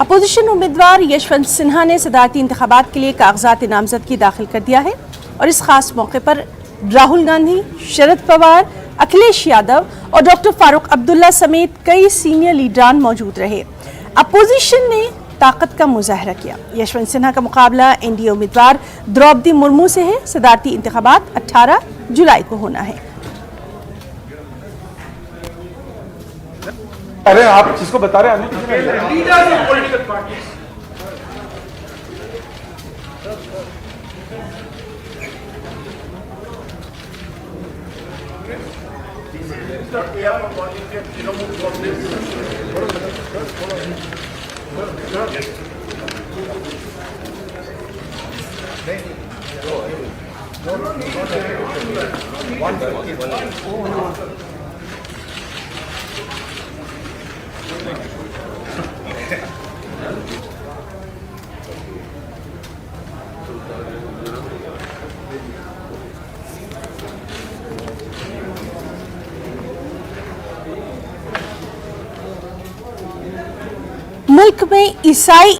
Opposition उम्मीदवार यशवंत सिन्हा ने सदारती इंतखाबात के लिए कागजात नामजदगी दाखिल कर दिया है और इस खास मौके पर राहुल गांधी, शरद पवार, अखिलेश यादव और डॉक्टर फारूक अब्दुल्ला समेत कई सीनियर लीडरान मौजूद रहे। अपोजिशन ने ताकत का मुजाहरा किया। यशवंत सिन्हा का मुकाबला एनडीए उम्मीदवार द्रौपदी मुर्मू से है। सदारती इंतखाबात 18 जुलाई को होना है। अरे आप जिसको बता रहे हैं मुल्क में ईसाई